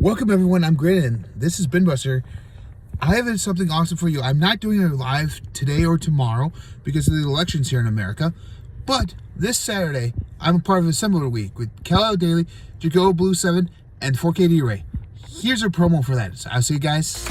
Welcome everyone, I'm Grin. This is Binbuster. I have something awesome for you. I'm not doing it live today or tomorrow because of the elections here in America, but this Saturday, I'm a part of Assembler Week with Cal Daily, Jago Blue 7, and 4K Blu-ray. Here's a promo for that. So I'll see you guys.